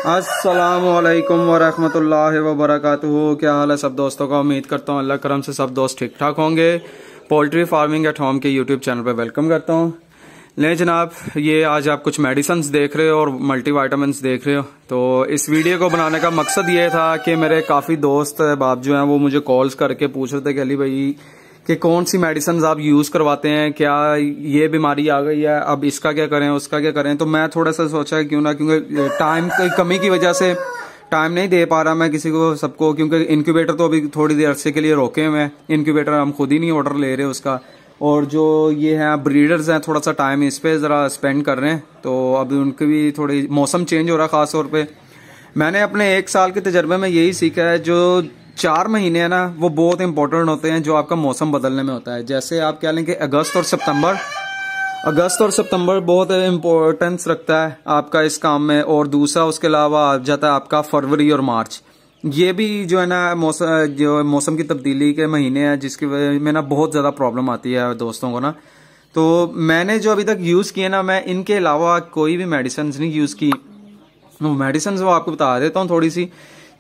अस्सलामुअलैकुम वरहमतुल्लाहि वबरकातुहू। क्या हाल है सब दोस्तों का। उम्मीद करता हूँ अल्लाह करम से सब दोस्त ठीक ठाक होंगे। पोल्ट्री फार्मिंग एट होम के यूट्यूब चैनल पे वेलकम करता हूँ। ले जनाब, ये आज आप कुछ मेडिसिन्स देख रहे हो और मल्टीविटामिन्स देख रहे हो। तो इस वीडियो को बनाने का मकसद ये था कि मेरे काफ़ी दोस्त बाप जो हैं वो मुझे कॉल्स करके पूछ रहे थे कि अली भाई कि कौन सी मेडिसिन आप यूज़ करवाते हैं, क्या ये बीमारी आ गई है, अब इसका क्या करें उसका क्या करें। तो मैं थोड़ा सा सोचा क्यों ना, क्योंकि टाइम की कमी की वजह से टाइम नहीं दे पा रहा मैं किसी को सबको, क्योंकि इनक्यूबेटर तो अभी थोड़ी देर अरसे के लिए रोके हुए हैं। इनक्यूबेटर हम खुद ही नहीं ऑर्डर ले रहे उसका, और जो ये हैं ब्रीडर्स हैं थोड़ा सा टाइम इस पर ज़रा स्पेंड कर रहे हैं। तो अभी उनकी भी थोड़ी मौसम चेंज हो रहा है ख़ास तौर पे। मैंने अपने 1 साल के तजर्बे में यही सीखा है, जो 4 महीने हैं ना वो बहुत इंपॉर्टेंट होते हैं जो आपका मौसम बदलने में होता है। जैसे आप कह लें कि अगस्त और सितंबर बहुत इम्पोर्टेंस रखता है आपका इस काम में। और दूसरा उसके अलावा आ जाता है आपका फरवरी और मार्च। ये भी जो है ना मौसम की तब्दीली के महीने हैं, जिसकी वजह में ना बहुत ज़्यादा प्रॉब्लम आती है दोस्तों को ना। तो मैंने जो अभी तक यूज़ किए ना, मैं इनके अलावा कोई भी मेडिसिन नहीं यूज़ की। मेडिसिन वो आपको बता देता हूँ थोड़ी सी।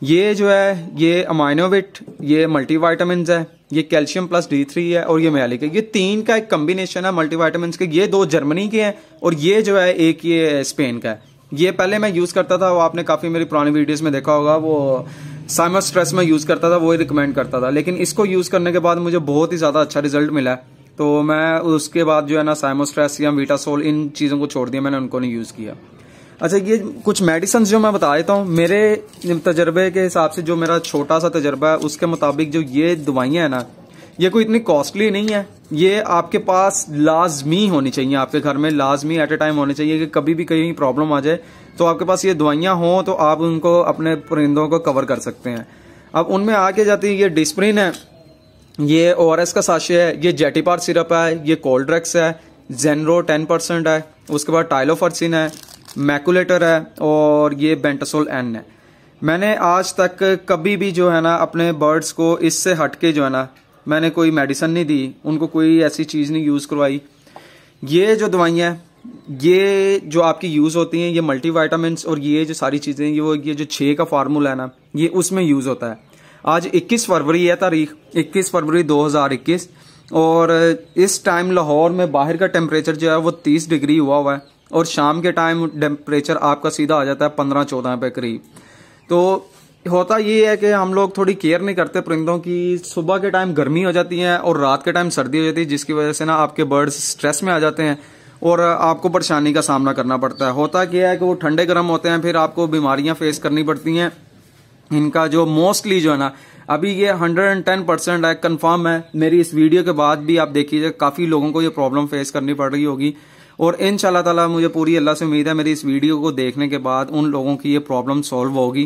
ये जो है ये अमाइनोविट, ये मल्टीविटामिन है, ये कैल्शियम प्लस D3 है और ये मैलिक है। ये 3 का एक कम्बिनेशन है मल्टीविटामिन के। ये 2 जर्मनी के हैं और ये जो है एक ये स्पेन का है। ये पहले मैं यूज़ करता था, वो आपने काफ़ी मेरी पुरानी वीडियोस में देखा होगा, वो साइमस स्ट्रेस में यूज़ करता था, वो ही रिकमेंड करता था। लेकिन इसको यूज़ करने के बाद मुझे बहुत ही ज़्यादा अच्छा रिजल्ट मिला है। तो मैं उसके बाद जो है ना साइमस स्ट्रेस या वीटासोल इन चीज़ों को छोड़ दिया, मैंने उनको नहीं यूज़ किया। अच्छा, ये कुछ मेडिसिन जो मैं बता देता हूँ मेरे तजर्बे के हिसाब से, जो मेरा छोटा सा तजर्बा है उसके मुताबिक जो ये दवाइयाँ हैं ना, ये कोई इतनी कॉस्टली नहीं है। ये आपके पास लाजमी होनी चाहिए, आपके घर में लाजमी एट ए टाइम होनी चाहिए कि कभी भी कहीं प्रॉब्लम आ जाए तो आपके पास ये दवाइयाँ हों तो आप उनको अपने परिंदों को कवर कर सकते हैं। अब उनमें आके जाती है ये डिस्प्रिन है, ये ORS का साशे है, ये जेटिपार सिरप है, ये कोल्ड्रेक्स है, जेनरो 10% है, उसके बाद टाइलोफर्सिन है, मैकुलेटर है और ये बेंटासोल N है। मैंने आज तक कभी भी जो है ना अपने बर्ड्स को इससे हटके जो है ना मैंने कोई मेडिसिन नहीं दी, उनको कोई ऐसी चीज़ नहीं यूज़ करवाई। ये जो दवाइयाँ ये जो आपकी यूज़ होती हैं, ये मल्टीविटामिन्स और ये जो सारी चीज़ें ये जो 6 का फार्मूला है ना, ये उसमें यूज़ होता है। आज 21 फरवरी है, तारीख 21 फरवरी 2021, और इस टाइम लाहौर में बाहर का टेम्परेचर जो है वो 30 डिग्री हुआ है और शाम के टाइम टेम्परेचर आपका सीधा आ जाता है 15-14 पे करीब। तो होता ये है कि हम लोग थोड़ी केयर नहीं करते परिंदों की। सुबह के टाइम गर्मी हो जाती है और रात के टाइम सर्दी हो जाती है, जिसकी वजह से ना आपके बर्ड्स स्ट्रेस में आ जाते हैं और आपको परेशानी का सामना करना पड़ता है। होता क्या है कि वो ठंडे गर्म होते हैं, फिर आपको बीमारियां फेस करनी पड़ती हैं। इनका जो मोस्टली जो है ना अभी ये 110% है, कंफर्म है। मेरी इस वीडियो के बाद भी आप देखिए काफ़ी लोगों को ये प्रॉब्लम फेस करनी पड़ रही होगी, और इंशाल्लाह ताला मुझे पूरी अल्लाह से उम्मीद है मेरी इस वीडियो को देखने के बाद उन लोगों की ये प्रॉब्लम सॉल्व होगी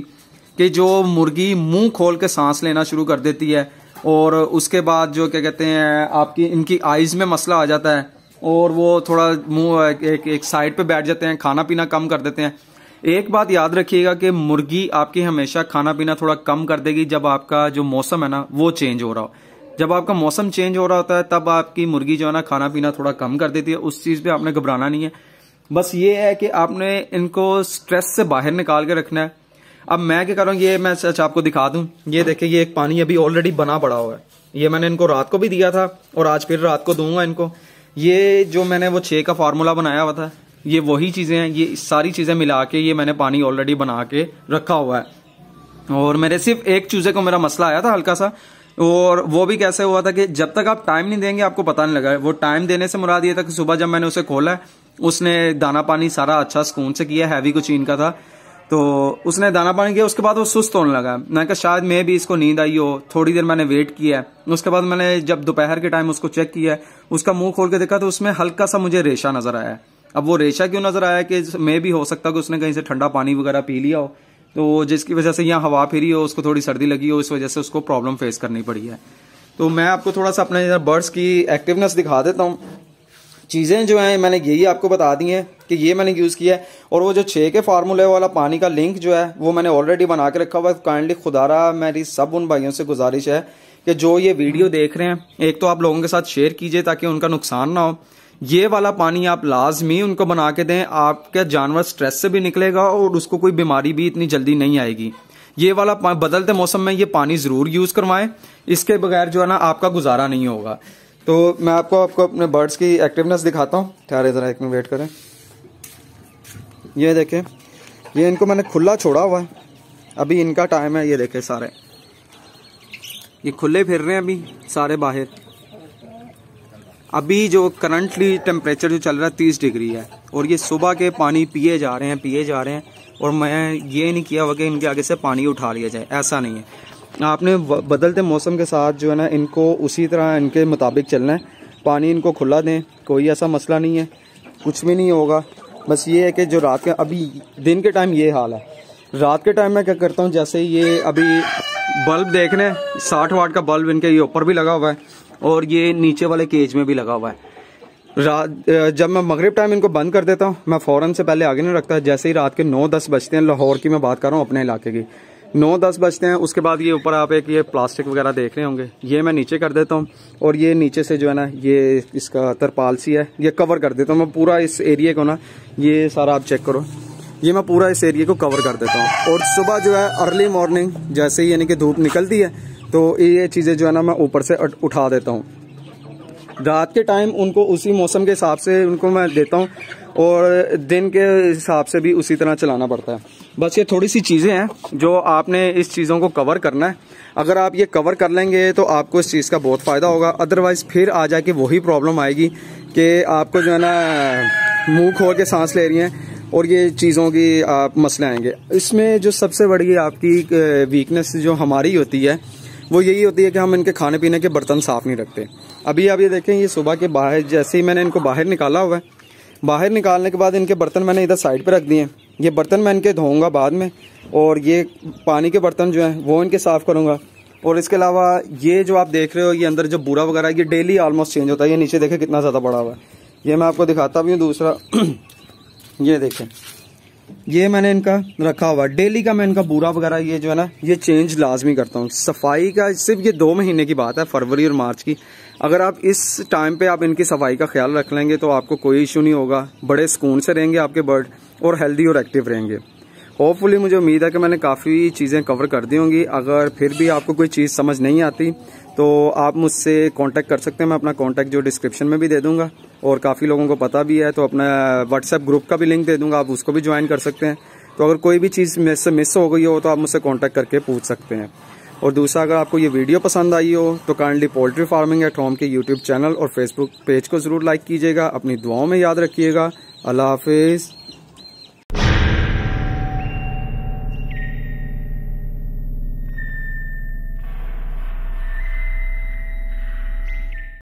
कि जो मुर्गी मुंह खोल के सांस लेना शुरू कर देती है और उसके बाद जो क्या कहते हैं आपकी इनकी आइज़ में मसला आ जाता है और वो थोड़ा मुंह एक साइड पे बैठ जाते हैं, खाना पीना कम कर देते हैं। एक बात याद रखिएगा कि मुर्गी आपकी हमेशा खाना पीना थोड़ा कम कर देगी जब आपका जो मौसम है ना वो चेंज हो रहा हो। जब आपका मौसम चेंज हो रहा होता है तब आपकी मुर्गी जो है ना खाना पीना थोड़ा कम कर देती है। उस चीज़ पे आपने घबराना नहीं है। बस ये है कि आपने इनको स्ट्रेस से बाहर निकाल के रखना है। अब मैं क्या कर रहा हूँ, ये मैं सच आपको दिखा दूं। ये देखिए, ये एक पानी अभी ऑलरेडी बना पड़ा हुआ है। ये मैंने इनको रात को भी दिया था और आज फिर रात को दूंगा इनको। ये जो मैंने वो 6 का फार्मूला बनाया हुआ था, ये वही चीज़ें हैं। ये सारी चीज़ें मिला के ये मैंने पानी ऑलरेडी बना के रखा हुआ है। और मेरे सिर्फ एक चूजे को मेरा मसला आया था हल्का सा, और वो भी कैसे हुआ था कि जब तक आप टाइम नहीं देंगे आपको पता नहीं लगा। वो टाइम देने से मुराद ये था कि सुबह जब मैंने उसे खोला उसने दाना पानी सारा अच्छा सुकून से किया, हैवी को चीन का था, तो उसने दाना पानी किया। उसके बाद वो सुस्त होने लगा। मैंने कहा शायद मैं भी इसको नींद आई हो। थोड़ी देर मैंने वेट किया, उसके बाद मैंने जब दोपहर के टाइम उसको चेक किया, उसका मुंह खोल के देखा तो उसमें हल्का सा मुझे रेशा नजर आया। अब वो रेशा क्यों नजर आया कि मैं भी हो सकता कि उसने कहीं से ठंडा पानी वगैरह पी लिया हो, तो जिसकी वजह से यहाँ हवा फिरी हो, उसको थोड़ी सर्दी लगी हो, इस वजह से उसको प्रॉब्लम फेस करनी पड़ी है। तो मैं आपको थोड़ा सा अपने बर्ड्स की एक्टिवनेस दिखा देता हूँ। चीज़ें जो हैं मैंने यही आपको बता दी हैं कि ये मैंने यूज़ किया है। और वो जो 6 के फार्मूले वाला पानी का लिंक जो है वो मैंने ऑलरेडी बना के रखा हुआ है। काइंडली खुदारा मेरी सब उन भाइयों से गुजारिश है कि जो ये वीडियो देख रहे हैं, एक तो आप लोगों के साथ शेयर कीजिए ताकि उनका नुकसान ना हो। ये वाला पानी आप लाजमी उनको बना के दें, आपका जानवर स्ट्रेस से भी निकलेगा और उसको कोई बीमारी भी इतनी जल्दी नहीं आएगी। ये वाला बदलते मौसम में ये पानी जरूर यूज करवाएं, इसके बगैर जो है ना आपका गुजारा नहीं होगा। तो मैं आपको अपने बर्ड्स की एक्टिवनेस दिखाता हूँ। ठहरे जरा एक मिनट वेट करें। ये देखें, ये इनको मैंने खुला छोड़ा हुआ है, अभी इनका टाइम है। ये देखें सारे ये खुले फिर रहे हैं अभी सारे बाहर। अभी जो करंटली टेम्परेचर जो चल रहा है 30 डिग्री है और ये सुबह के पानी पिए जा रहे हैं और मैं ये नहीं किया हुआ कि इनके आगे से पानी उठा लिया जाए, ऐसा नहीं है। आपने बदलते मौसम के साथ जो है ना इनको उसी तरह इनके मुताबिक चलना है। पानी इनको खुला दें, कोई ऐसा मसला नहीं है, कुछ भी नहीं होगा। बस ये है कि जो रात के, अभी दिन के टाइम ये हाल है, रात के टाइम मैं क्या करता हूँ, जैसे ये अभी बल्ब देख रहे हैं 60 वाट का बल्ब इनके ये ऊपर भी लगा हुआ है और ये नीचे वाले केज में भी लगा हुआ है। जब मैं मगरिब टाइम इनको बंद कर देता हूँ, मैं फ़ौरन से पहले आगे नहीं रखता। जैसे ही रात के 9-10 बजते हैं, लाहौर की मैं बात कर रहा हूँ, अपने इलाके की, 9-10 बजते हैं, उसके बाद ये ऊपर आप एक ये प्लास्टिक वगैरह देख रहे होंगे, ये मैं नीचे कर देता हूँ और ये नीचे से जो है ना ये इसका तरपाल सी है, ये कवर कर देता हूँ मैं पूरा इस एरिया को ना। ये सारा आप चेक करो, ये मैं पूरा इस एरिया को कवर कर देता हूँ। और सुबह जो है अर्ली मॉर्निंग जैसे ही यानी कि धूप निकलती है तो ये चीज़ें जो है ना मैं ऊपर से उठा देता हूँ। रात के टाइम उनको उसी मौसम के हिसाब से उनको मैं देता हूँ और दिन के हिसाब से भी उसी तरह चलाना पड़ता है। बस ये थोड़ी सी चीज़ें हैं जो आपने इस चीज़ों को कवर करना है। अगर आप ये कवर कर लेंगे तो आपको इस चीज़ का बहुत फ़ायदा होगा। अदरवाइज़ फिर आ जाके वही प्रॉब्लम आएगी कि आपको जो है ना मुंह खोल के सांस ले रही हैं और ये चीज़ों की आप मसले आएंगे। इसमें जो सबसे बड़ी आपकी वीकनेस जो हमारी होती है वो यही होती है कि हम इनके खाने पीने के बर्तन साफ़ नहीं रखते। अभी आप ये देखें, ये सुबह के बाहर जैसे ही मैंने इनको बाहर निकाला हुआ है, बाहर निकालने के बाद इनके बर्तन मैंने इधर साइड पे रख दिए हैं। ये बर्तन मैं इनके धोऊंगा बाद में और ये पानी के बर्तन जो हैं वो इनके साफ़ करूँगा। और इसके अलावा ये जो आप देख रहे हो ये अंदर जो बूरा वगैरह ये डेली ऑलमोस्ट चेंज होता है। ये नीचे देखें कितना ज़्यादा बड़ा हुआ है, ये मैं आपको दिखाता भी हूँ। दूसरा ये देखें, ये मैंने इनका रखा हुआ डेली का, मैं इनका बूरा वगैरह ये जो है ना ये चेंज लाजमी करता हूँ। सफाई का सिर्फ ये 2 महीने की बात है, फरवरी और मार्च की। अगर आप इस टाइम पे आप इनकी सफाई का ख्याल रख लेंगे तो आपको कोई इशू नहीं होगा, बड़े सुकून से रहेंगे आपके बर्ड और हेल्दी और एक्टिव रहेंगे। होपफुली मुझे उम्मीद है कि मैंने काफ़ी चीज़ें कवर कर दी होंगी। अगर फिर भी आपको कोई चीज़ समझ नहीं आती तो आप मुझसे कांटेक्ट कर सकते हैं। मैं अपना कांटेक्ट जो डिस्क्रिप्शन में भी दे दूंगा और काफ़ी लोगों को पता भी है, तो अपना व्हाट्सएप ग्रुप का भी लिंक दे दूंगा, आप उसको भी ज्वाइन कर सकते हैं। तो अगर कोई भी चीज़ मुझसे मिस हो गई हो तो आप मुझसे कांटेक्ट करके पूछ सकते हैं। और दूसरा, अगर आपको ये वीडियो पसंद आई हो तो kindly poultry farming at home के यूट्यूब चैनल और फेसबुक पेज को ज़रूर लाइक कीजिएगा। अपनी दुआओं में याद रखिएगा। अल्लाह हाफिज़।